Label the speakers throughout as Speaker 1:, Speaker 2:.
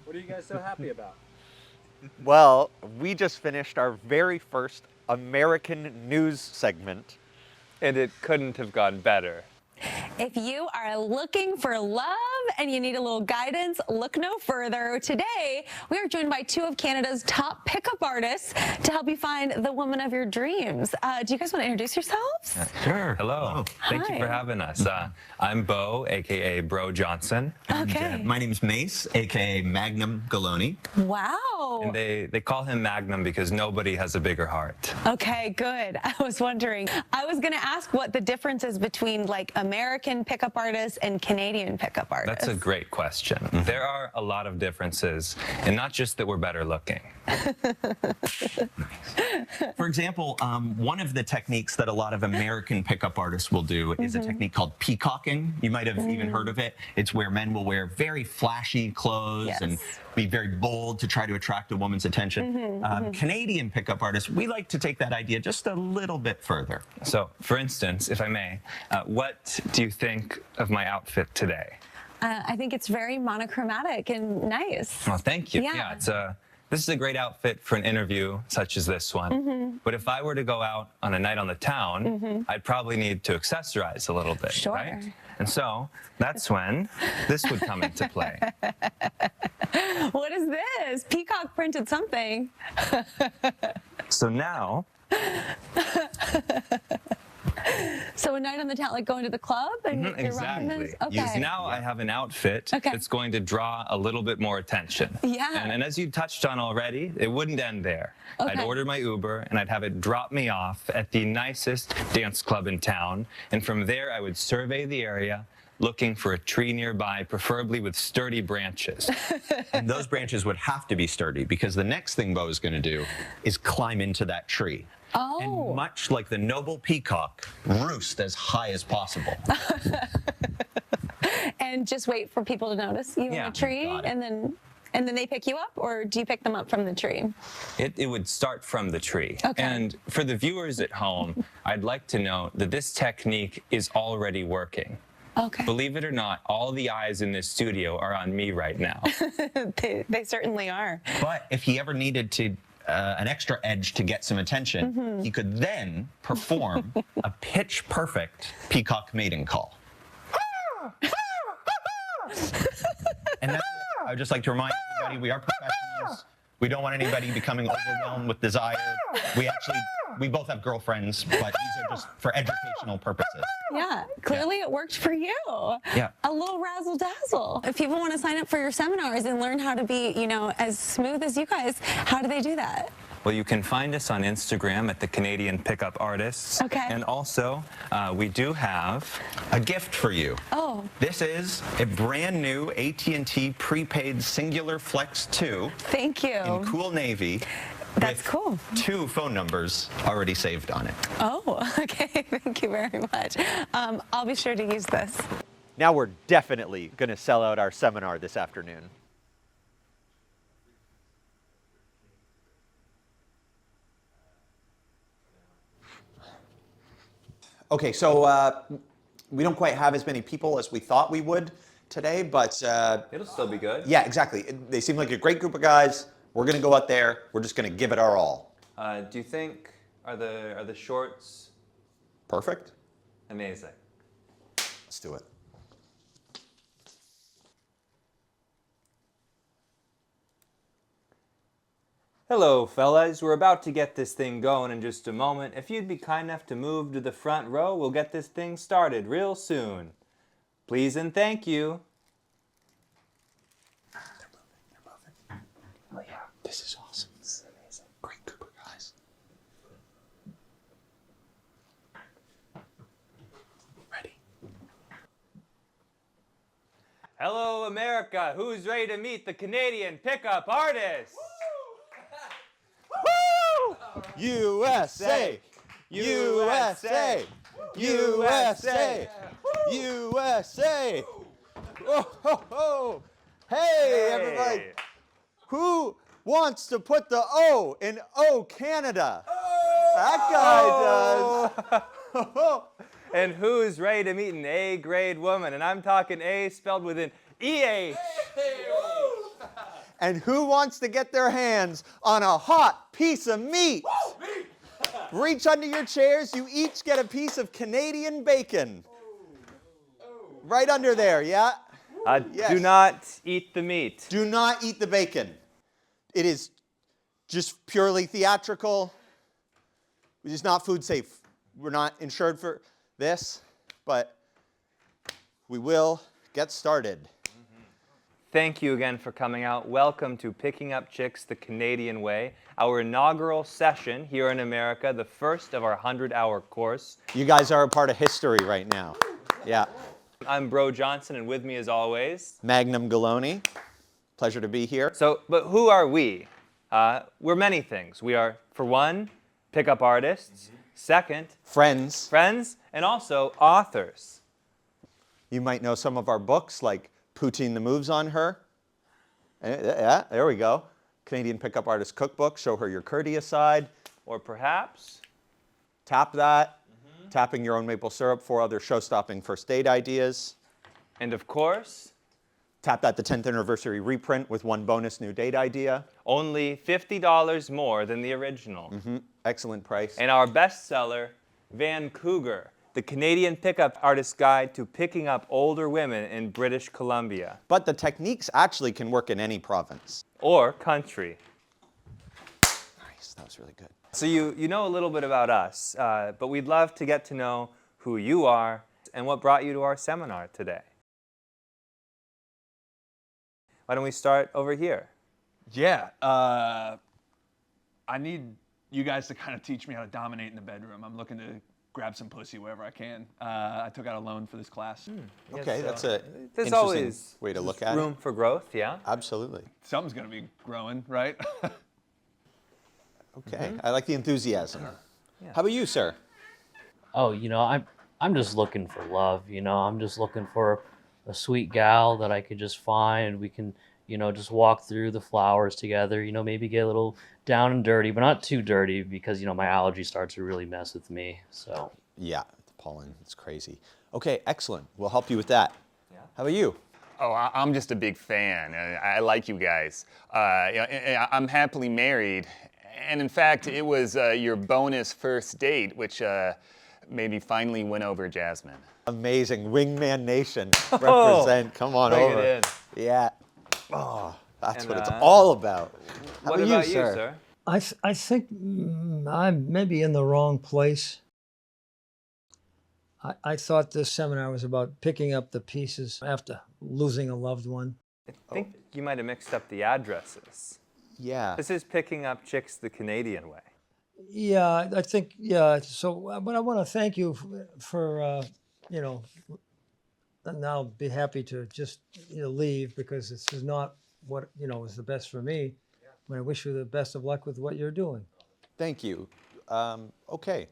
Speaker 1: What are you guys so happy about?
Speaker 2: Well, we just finished our very first American news segment.
Speaker 3: And it couldn't have gone better.
Speaker 4: If you are looking for love and you need a little guidance, look no further. Today, we are joined by two of Canada's top pickup artists to help you find the woman of your dreams. Do you guys want to introduce yourselves?
Speaker 5: Sure.
Speaker 3: Hello. Thank you for having us. I'm Bo, a.k.a. Bro Johnson.
Speaker 4: Okay.
Speaker 5: My name's Mayce, a.k.a. Magnum Galoni.
Speaker 4: Wow.
Speaker 3: And they call him Magnum because nobody has a bigger heart.
Speaker 4: Okay, good. I was wondering. I was going to ask what the difference is between like American pickup artists and Canadian pickup artists.
Speaker 3: That's a great question. There are a lot of differences, and not just that we're better looking.
Speaker 5: For example, one of the techniques that a lot of American pickup artists will do is a technique called peacocking. You might have even heard of it. It's where men will wear very flashy clothes and be very bold to try to attract a woman's attention. Canadian pickup artists, we like to take that idea just a little bit further.
Speaker 3: So, for instance, if I may, what do you think of my outfit today?
Speaker 4: I think it's very monochromatic and nice.
Speaker 3: Well, thank you.
Speaker 4: Yeah.
Speaker 3: This is a great outfit for an interview such as this one. But if I were to go out on a night on the town, I'd probably need to accessorize a little bit,
Speaker 4: Sure.
Speaker 3: right? And so that's when this would come into play.
Speaker 4: What is this? Peacock printed something.
Speaker 3: So now,
Speaker 4: So a night on the town, like going to the club and you're rocking
Speaker 3: exactly.
Speaker 4: this?
Speaker 3: Because
Speaker 4: Okay.
Speaker 3: now I have an outfit that's going to draw a little bit more attention.
Speaker 4: Yeah.
Speaker 3: And as you touched on already, it wouldn't end there. I'd
Speaker 4: Okay.
Speaker 3: order my Uber and I'd have it drop me off at the nicest dance club in town. And from there, I would survey the area, looking for a tree nearby, preferably with sturdy branches.
Speaker 5: And those branches would have to be sturdy because the next thing Bo is going to do is climb into that tree.
Speaker 4: Oh.
Speaker 5: And much like the noble peacock, roost as high as possible.
Speaker 4: And just wait for people to notice you in
Speaker 3: Yeah.
Speaker 4: the tree,
Speaker 5: Got it.
Speaker 4: and then they pick you up, or do you pick them up from the tree?
Speaker 3: It would start from the tree.
Speaker 4: Okay.
Speaker 3: And for the viewers at home, I'd like to note that this technique is already working.
Speaker 4: Okay.
Speaker 3: Believe it or not, all the eyes in this studio are on me right now.
Speaker 4: They certainly are.
Speaker 5: But if he ever needed to an extra edge to get some attention, he could then perform a pitch-perfect peacock mating call. And that's it. I would just like to remind everybody, we are professionals. We don't want anybody becoming overwhelmed with desire. We both have girlfriends, but these are just for educational purposes.
Speaker 4: Yeah, clearly it worked for you.
Speaker 5: Yeah.
Speaker 4: A little razzle dazzle. If people want to sign up for your seminars and learn how to be, as smooth as you guys, how do they do that?
Speaker 3: Well, you can find us on Instagram at the Canadian Pickup Artists.
Speaker 4: Okay.
Speaker 3: And also, we do have
Speaker 5: A gift for you.
Speaker 4: Oh.
Speaker 5: This is a brand new AT&T prepaid Singular Flex 2
Speaker 4: Thank you.
Speaker 5: in cool navy.
Speaker 4: That's
Speaker 5: with
Speaker 4: cool.
Speaker 5: 2 phone numbers already saved on it.
Speaker 4: Oh, okay. Thank you very much. I'll be sure to use this.
Speaker 2: Now we're definitely going to sell out our seminar this afternoon.
Speaker 6: Okay, so we don't quite have as many people as we thought we would today, but
Speaker 3: It'll still be good.
Speaker 6: yeah, exactly. They seem like a great group of guys. We're gonna go out there. We're just gonna give it our all.
Speaker 3: Do you think are the shorts
Speaker 6: Perfect.
Speaker 3: amazing?
Speaker 6: Let's do it.
Speaker 1: Hello, fellas. We're about to get this thing going in just a moment. If you'd be kind enough to move to the front row, we'll get this thing started real soon. Please and thank you.
Speaker 6: They're moving. Oh yeah, this is awesome. This is amazing. Great group of guys. Ready?
Speaker 1: Hello, America. Who's ready to meet the Canadian pickup artist?
Speaker 6: USA! USA! USA! USA! Oh, ho, ho. Hey, everybody! Who wants to put the O in O Canada? That guy does.
Speaker 1: And who's ready to meet an A-grade woman? And I'm talking A spelled with an E-H.
Speaker 2: And who wants to get their hands on a hot piece of meat? Reach under your chairs. You each get a piece of Canadian bacon. Right under there, yeah? Yes.
Speaker 1: Do not eat the meat.
Speaker 2: Do not eat the bacon. It is just purely theatrical. It is not food safe. We're not insured for this, but we will get started.
Speaker 1: Thank you again for coming out. Welcome to Picking Up Chicks the Canadian Way, our inaugural session here in America, the first of our 100-hour course.
Speaker 2: You guys are a part of history right now. Yeah.
Speaker 1: I'm Bro Johnson, and with me as always,
Speaker 2: Magnum Galoni. Pleasure to be here.
Speaker 1: So, but who are we? We're many things. We are, for one, pickup artists. Second,
Speaker 2: Friends.
Speaker 1: and also authors.
Speaker 2: You might know some of our books, like Poutine the Moves on Her. Yeah, there we go. Canadian Pickup Artist Cookbook, Show Her Your Courteous Side.
Speaker 1: Or perhaps,
Speaker 2: Tap That. Tapping Your Own Maple Syrup, 4 other show-stopping first date ideas.
Speaker 1: and of course,
Speaker 2: Tap That, the 10th anniversary reprint with 1 bonus new date idea.
Speaker 1: only $50 more than the original.
Speaker 2: Excellent price.
Speaker 1: And our bestseller, Van Cougar, the Canadian Pickup Artist Guide to Picking Up Older Women in British Columbia.
Speaker 2: But the techniques actually can work in any province.
Speaker 1: Or country.
Speaker 2: Nice, that was really good.
Speaker 1: So you know a little bit about us, but we'd love to get to know who you are and what brought you to our seminar today. Why don't we start over here?
Speaker 7: Yeah, I need you guys to kind of teach me how to dominate in the bedroom. I'm looking to grab some pussy wherever I can. I took out a loan for this class.
Speaker 2: Okay, that's a
Speaker 1: There's
Speaker 2: interesting
Speaker 1: always
Speaker 2: way to look at
Speaker 1: room
Speaker 2: it.
Speaker 1: for growth, yeah?
Speaker 2: Absolutely.
Speaker 7: Something's gonna be growing, right?
Speaker 2: Okay, I like the enthusiasm. How about you, sir?
Speaker 8: Oh, I'm just looking for love, I'm just looking for a sweet gal that I could just find. We can, just walk through the flowers together, maybe get a little down and dirty, but not too dirty because, my allergy starts to really mess with me. So,
Speaker 2: Yeah, the pollen, it's crazy. Okay, excellent. We'll help you with that.
Speaker 1: Yeah.
Speaker 2: How about you?
Speaker 9: Oh, I'm just a big fan. I like you guys. I'm happily married. And in fact, it was your bonus first date, which made me finally win over Jasmine.
Speaker 2: Amazing. Wingman Nation. Represent. Come on
Speaker 1: Bring
Speaker 2: over.
Speaker 1: it in.
Speaker 2: Yeah. Oh, that's
Speaker 1: And,
Speaker 2: what it's all about. How
Speaker 1: What about you, sir?
Speaker 10: I think I'm maybe in the wrong place. I thought this seminar was about picking up the pieces after losing a loved one.
Speaker 1: I think you might have mixed up the addresses.
Speaker 2: Yeah.
Speaker 1: This is Picking Up Chicks the Canadian Way.
Speaker 10: Yeah, I think, yeah. So, but I want to thank you for and I'll be happy to just leave because this is not what, is the best for me. But I wish you the best of luck with what you're doing.
Speaker 2: Thank you. Okay.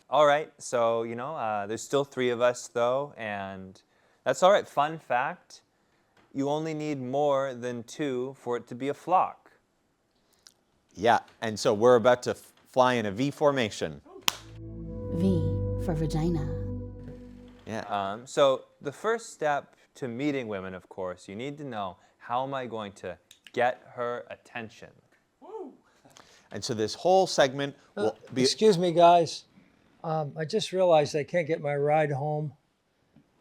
Speaker 1: All right, so, there's still 3 of us, though, and that's all right. Fun fact, you only need more than 2 for it to be a flock.
Speaker 2: Yeah, and so we're about to fly in a V formation.
Speaker 11: V for vagina.
Speaker 2: Yeah.
Speaker 1: So the first step to meeting women, of course, you need to know, how am I going to get her attention?
Speaker 2: And so this whole segment will be...
Speaker 10: Excuse me, guys. I just realized I can't get my ride home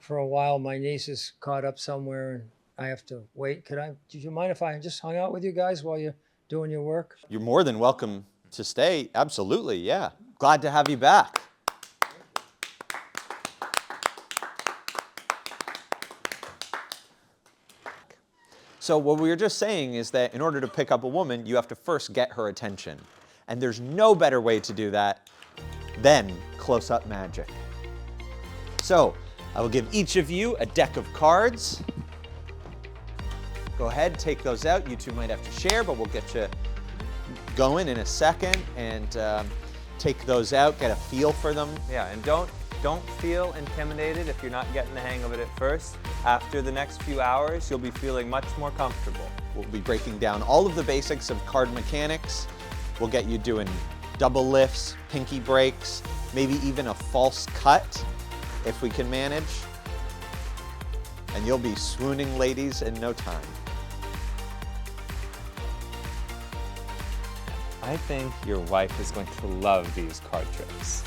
Speaker 10: for a while. My niece is caught up somewhere and I have to wait. Do you mind if I just hung out with you guys while you're doing your work?
Speaker 2: You're more than welcome to stay. Absolutely, yeah. Glad to have you back. So what we were just saying is that in order to pick up a woman, you have to first get her attention. And there's no better way to do that than close-up magic. So I will give each of you a deck of cards. Go ahead, take those out. You two might have to share, but we'll get you going in a second and take those out, get a feel for them.
Speaker 1: Yeah, and don't feel intimidated if you're not getting the hang of it at first. After the next few hours, you'll be feeling much more comfortable.
Speaker 2: We'll be breaking down all of the basics of card mechanics We'll get you doing double lifts, pinky breaks, maybe even a false cut if we can manage. And you'll be swooning ladies in no time.
Speaker 1: I think your wife is going to love these card tricks.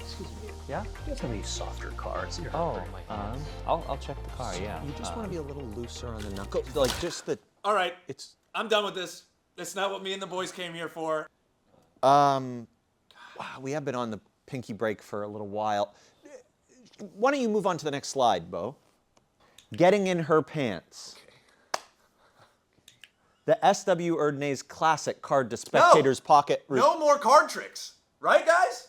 Speaker 8: Excuse me.
Speaker 1: Yeah?
Speaker 8: Do you guys have any softer cards? You're
Speaker 1: Oh,
Speaker 8: hurting my hands.
Speaker 1: I'll check the car, yeah.
Speaker 2: You just want to be a little looser on the knuckle, like just the.
Speaker 12: All right,
Speaker 2: It's.
Speaker 12: I'm done with this. That's not what me and the boys came here for.
Speaker 2: Wow, we have been on the pinky break for a little while. Why don't you move on to the next slide, Bo? Getting in her pants. The S.W. Erdnase classic card to spectator's pocket.
Speaker 12: No more card tricks, right, guys?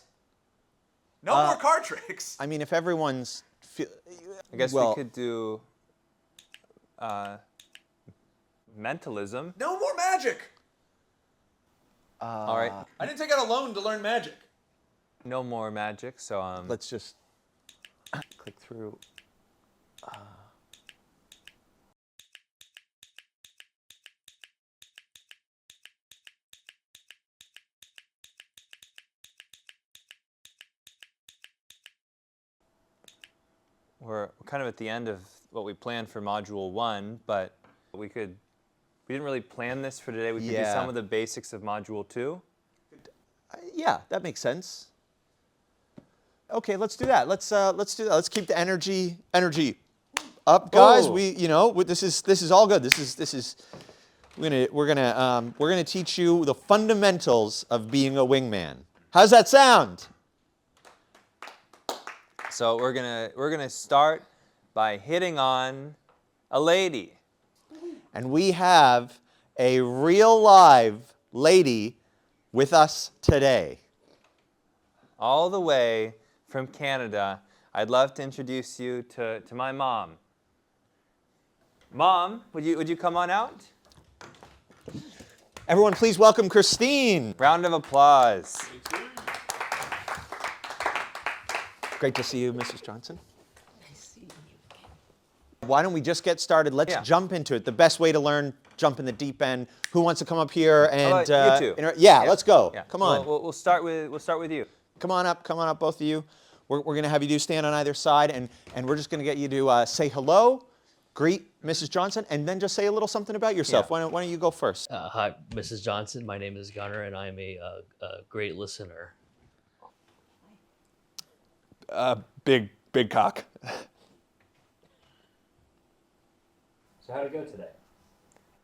Speaker 12: No more card tricks.
Speaker 2: I mean, if everyone's.
Speaker 1: I guess we could do mentalism.
Speaker 12: No more magic.
Speaker 1: All right.
Speaker 12: I didn't take out a loan to learn magic.
Speaker 1: No more magic, so
Speaker 2: Let's just.
Speaker 1: click through. We're kind of at the end of what we planned for Module 1, but we didn't really plan this for today. We could do
Speaker 2: Yeah.
Speaker 1: some of the basics of Module 2.
Speaker 2: Yeah, that makes sense. Okay, let's do that. Let's do that. Let's keep the energy up, guys.
Speaker 1: Oh.
Speaker 2: This is all good. We're gonna teach you the fundamentals of being a wingman. How's that sound?
Speaker 1: So we're gonna start by hitting on a lady.
Speaker 2: And we have a real live lady with us today.
Speaker 1: All the way from Canada, I'd love to introduce you to my mom. Mom, would you come on out?
Speaker 2: Everyone, please welcome Christine.
Speaker 1: Round of applause.
Speaker 2: Great to see you, Mrs. Johnson. Why don't we just get started? Let's jump into it. The best way to learn, jump in the deep end. Who wants to come up here and
Speaker 1: you two?
Speaker 2: Let's go.
Speaker 1: Yeah.
Speaker 2: Come on.
Speaker 1: We'll start with you.
Speaker 2: Come on up, both of you. We're going to have you stand on either side, and we're just going to get you to say hello, greet Mrs. Johnson, and then just say a little something about yourself.
Speaker 1: Yeah.
Speaker 2: Why don't you go first?
Speaker 8: Hi, Mrs. Johnson. My name is Gunnar, and I'm a great listener.
Speaker 7: Big cock.
Speaker 8: So how'd it go today?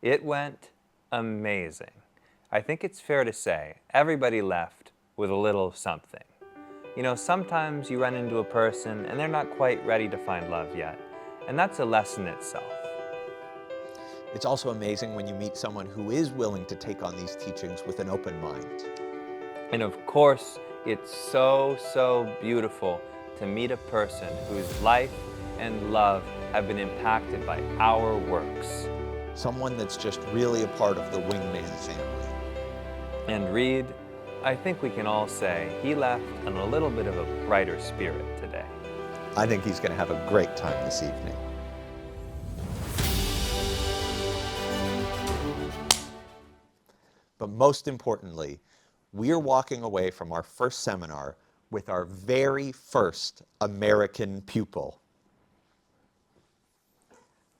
Speaker 1: It went amazing. I think it's fair to say everybody left with a little something. You know, sometimes you run into a person and they're not quite ready to find love yet, and that's a lesson itself.
Speaker 2: It's also amazing when you meet someone who is willing to take on these teachings with an open mind.
Speaker 1: And of course, it's so beautiful to meet a person whose life and love have been impacted by our works.
Speaker 2: Someone that's just really a part of the wingman family.
Speaker 1: And Reed, I think we can all say he left on a little bit of a brighter spirit today.
Speaker 2: I think he's going to have a great time this evening. But most importantly, we're walking away from our first seminar with our very first American pupil.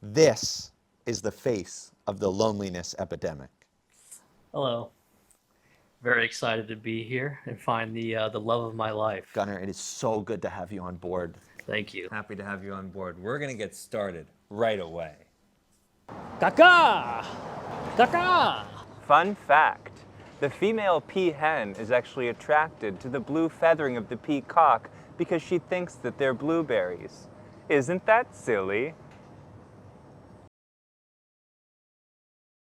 Speaker 2: This is the face of the loneliness epidemic.
Speaker 8: Hello. Very excited to be here and find the love of my life.
Speaker 2: Gunnar, it is so good to have you on board.
Speaker 8: Thank you.
Speaker 1: Happy to have you on board. We're going to get started right away.
Speaker 8: Kaka! Kaka!
Speaker 1: Fun fact, the female peahen is actually attracted to the blue feathering of the peacock because she thinks that they're blueberries. Isn't that silly?